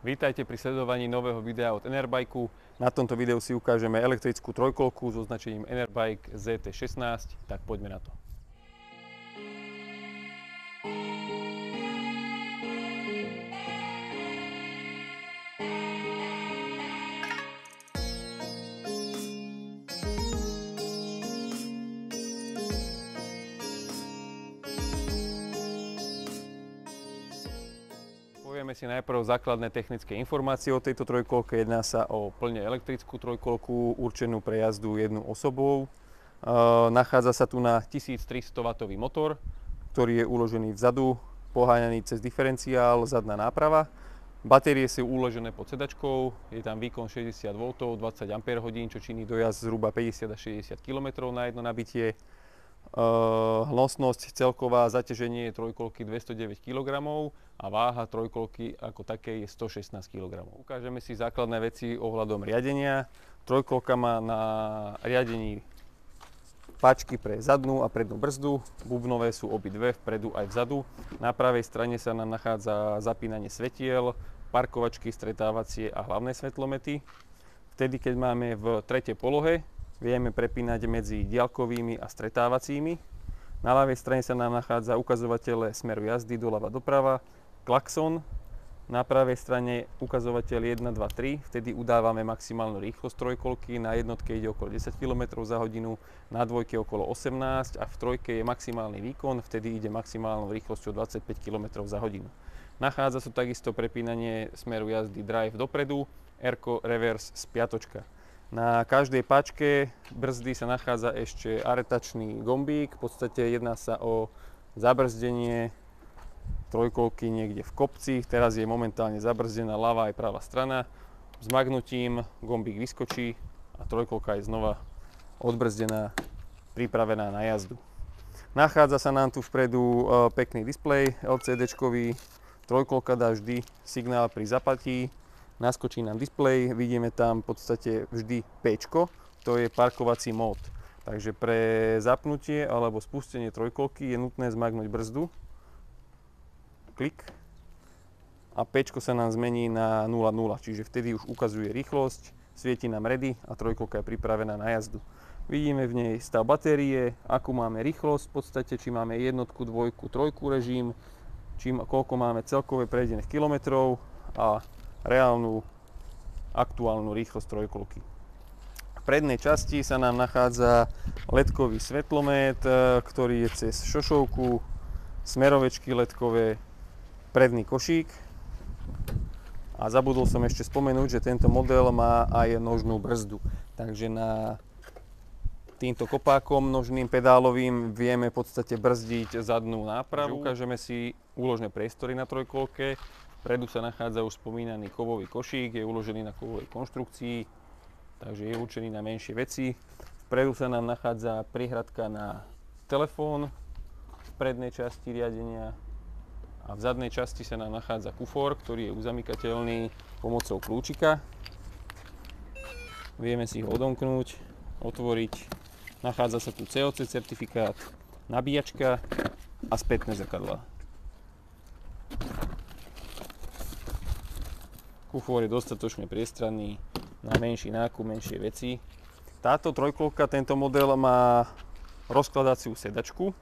Vítajte pri sledovaní nového videa od Enerbikeu. Na tomto videu si ukážeme elektrickú trojkolku s označením Enerbike ZT16, tak poďme na to. Povieme si najprv základné technické informácie o tejto trojkolke. Jedná sa o plne elektrickú trojkolku určenú pre jazdu jednou osobou. Nachádza sa tu na 1300 W motor, ktorý je uložený vzadu, poháňaný cez diferenciál, zadná náprava. Batérie sú uložené pod sedačkou, je tam výkon 60 V, 20 Ah, čo činí dojazd zhruba 50 až 60 km na jedno nabitie. Hnosnosť celková zaťaženie trojkolky 209 kg a váha trojkolky ako takej je 116 kg. Ukážeme si základné veci ohľadom riadenia. Trojkolka má na riadení páčky pre zadnú a prednú brzdu. Bubnové sú obidve, vpredu aj vzadu. Na pravej strane sa nám nachádza zapínanie svetiel, parkovačky, stretávacie a hlavné svetlomety. Vtedy, keď máme v tretej polohe, vieme prepínať medzi diaľkovými a stretávacími. Na ľavej strane sa nám nachádza ukazovateľ smeru jazdy doľava doprava, klakson. Na pravej strane ukazovateľ 1, 2, 3, vtedy udávame maximálnu rýchlosť trojkolky. Na jednotke ide okolo 10 km za hodinu, na dvojke okolo 18 a v trojke je maximálny výkon, vtedy ide maximálnou rýchlosťou 25 km za hodinu. Nachádza sa takisto prepínanie smeru jazdy drive dopredu, airco reverse spiatočka. Na každej páčke brzdy sa nachádza ešte aretačný gombík, v podstate jedná sa o zabrzdenie trojkolky niekde v kopci. Teraz je momentálne zabrzdená ľavá aj pravá strana. Zmagnutím gombík vyskočí a trojkolka je znova odbrzdená, pripravená na jazdu. Nachádza sa nám tu vpredu pekný displej LCD-čkový. Trojkolka dá vždy signál pri zapatí. Naskočí nám displej, vidíme tam v podstate vždy P-čko, to je parkovací mód. Takže pre zapnutie alebo spustenie trojkolky je nutné zmagnúť brzdu, klik a P-čko sa nám zmení na 0,0, čiže vtedy už ukazuje rýchlosť, svieti nám ready a trojkolka je pripravená na jazdu. Vidíme v nej stav batérie, akú máme rýchlosť, v podstate či máme jednotku, dvojku, trojku režim, koľko máme celkové prejdených kilometrov a reálnu aktuálnu rýchlosť trojkolky. V prednej časti sa nám nachádza ledkový svetlomet, ktorý je cez šošovku, smerovečky ledkové, predný košík. A zabudol som ešte spomenúť, že tento model má aj nožnú brzdu. Takže na týmto kopákom nožným pedálovým vieme v podstate brzdiť zadnú nápravu. Ukážeme si úložné priestory na trojkolke. Vpredu sa nachádza už spomínaný kovový košík, je uložený na kovovej konštrukcii, takže je určený na menšie veci. Vpredu sa nám nachádza prihradka na telefón v prednej časti riadenia a v zadnej časti sa nám nachádza kufor, ktorý je uzamykateľný pomocou kľúčika. Vieme si ho odomknúť, otvoriť. Nachádza sa tu COC certifikát, nabíjačka a spätné zrkadlá. Kufor je dostatočne priestranný na menší nákup, menšie veci. Táto trojkolka, tento model má rozkladaciu sedačku.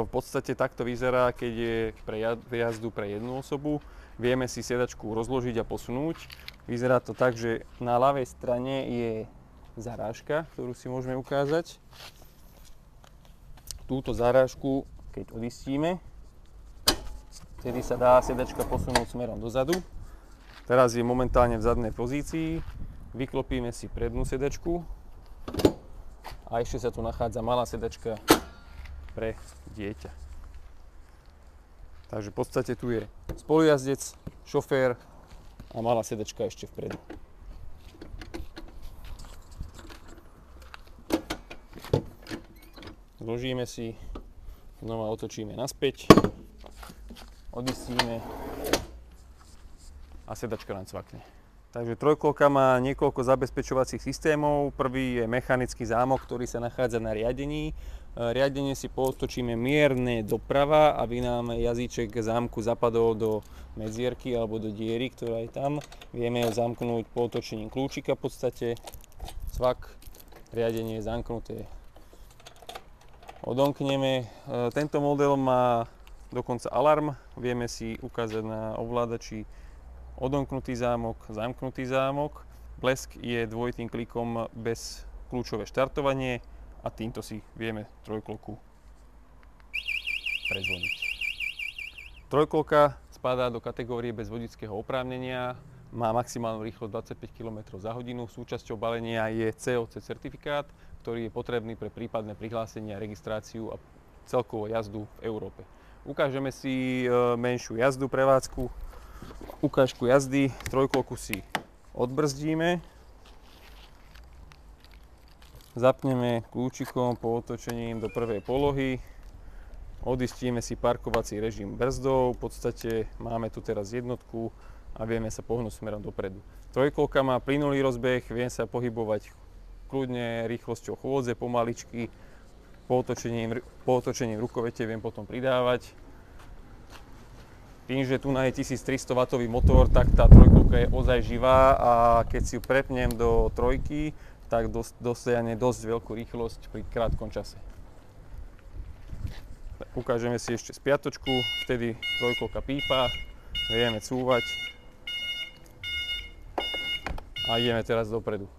V podstate takto vyzerá, keď je pre jazdu pre jednu osobu. Vieme si sedačku rozložiť a posunúť. Vyzerá to tak, že na ľavej strane je zarážka, ktorú si môžeme ukázať. Túto zarážku, keď odistíme, vtedy sa dá sedačka posunúť smerom dozadu. Teraz je momentálne v zadnej pozícii. Vyklopíme si prednú sedačku a ešte sa tu nachádza malá sedačka pre dieťa. Takže v podstate tu je spolujazdec, šofér a malá sedačka ešte vpredu. Zložíme si, znova otočíme naspäť, odistíme a sedačka nám cvakne. Takže trojkolka má niekoľko zabezpečovacích systémov. Prvý je mechanický zámok, ktorý sa nachádza na riadení. Riadenie si pootočíme mierne doprava, aby nám jazyček zámku zapadol do medzierky alebo do diery, ktorá je tam. Vieme ho zamknúť pootočením kľúčika v podstate. Cvak, riadenie je zamknuté. Odomkneme. Tento model má dokonca alarm. Vieme si ukázať na ovládači odomknutý zámok, zamknutý zámok. Blesk je dvojitým klikom bez kľúčové štartovanie a týmto si vieme trojkolku prezvoniť. Trojkolka spadá do kategórie bez vodičského oprávnenia, má maximálnu rýchlosť 25 km za hodinu. Súčasťou balenia je COC certifikát, ktorý je potrebný pre prípadné prihlásenie a registráciu a celkovú jazdu v Európe. Ukážeme si menšiu jazdu, prevádzku. Ukážku jazdy, trojkolku si odbrzdíme, zapneme kľúčikom pootočením do prvej polohy, odistíme si parkovací režim brzdou, v podstate máme tu teraz jednotku a vieme sa pohnúť smerom dopredu. Trojkolka má plynulý rozbeh, viem sa pohybovať kľudne rýchlosťou chôdze, pomaličky, pootočením rukovete viem potom pridávať. Tým, že tu je 1300 W motor, tak tá trojkolka je ozaj živá a keď si ju prepnem do trojky, tak dosiahne dosť veľkú rýchlosť pri krátkom čase. Ukážeme si ešte spiatočku, vtedy trojkolka pípa, vieme cúvať a ideme teraz dopredu.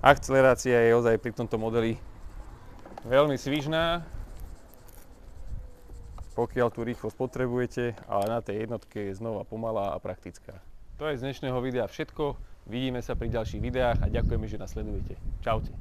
Akcelerácia je ozaj pri tomto modeli veľmi svižná, pokiaľ tú rýchlosť potrebujete, ale na tej jednotke je znova pomalá a praktická. To je z dnešného videa všetko, vidíme sa pri ďalších videách a ďakujeme, že nás sledujete. Čaute.